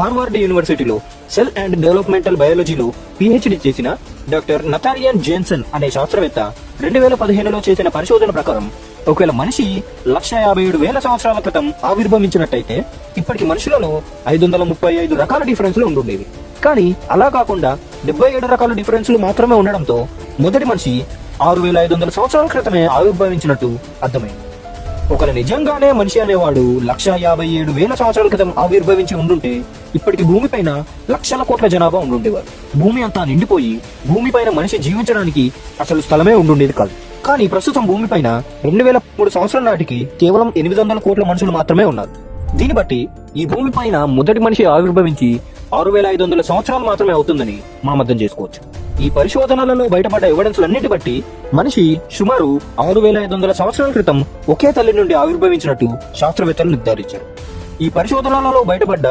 Harvard యూనివర్సిటీలో cell and developmental బయాలజీలో PhD చేసిన doctor నతాలియన్ జేన్సన్ అనే శాస్త్రవేత్త 2015లో చేసిన పరిశోధన ప్రకారం ఒకవేళ మనిషి 1,57,000 సంవత్సరాల క్రితం ఆవిర్భవించినట్టయితే ఇప్పటికి మనుషులలో 535 రకాల డిఫరెన్స్లు ఉండుండేవి. కానీ అలా కాకుండా 77 రకాల డిఫరెన్స్లు మాత్రమే ఉండడంతో మొదటి మనిషి 6,500 సంవత్సరాల క్రితమే ఆవిర్భవించినట్టు అర్థమైంది. ఒకవేళ నిజంగానే మనిషి అనేవాడు 1,57,000 సంవత్సరాల క్రితం ఆవిర్భవించి ఉండుంటే ఇప్పటికి భూమిపైన లక్షల కోట్ల జనాభా ఉండుండేవారు. భూమి అంతా నిండిపోయి భూమిపైన మనిషి జీవించడానికి అసలు స్థలమే ఉండుండేది కాదు. కానీ ప్రస్తుతం భూమిపైన 2003 సంవత్సరం నాటికి కేవలం 800 కోట్ల మనుషులు మాత్రమే ఉన్నారు. దీన్ని బట్టి ఈ భూమిపైన మొదటి మనిషి ఆవిర్భవించి 6,500 సంవత్సరాలు మాత్రమే అవుతుందని మనం అర్థం చేసుకోవచ్చు. ఈ పరిశోధనలలో బయటపడ్డ ఎవిడెన్స్లన్నిటి బట్టి మనిషి సుమారు 6,500 సంవత్సరాల క్రితం ఒకే తల్లి నుండి ఆవిర్భవించినట్టు శాస్త్రవేత్తలు నిర్ధారించారు. ఈ పరిశోధనలలో బయటపడ్డ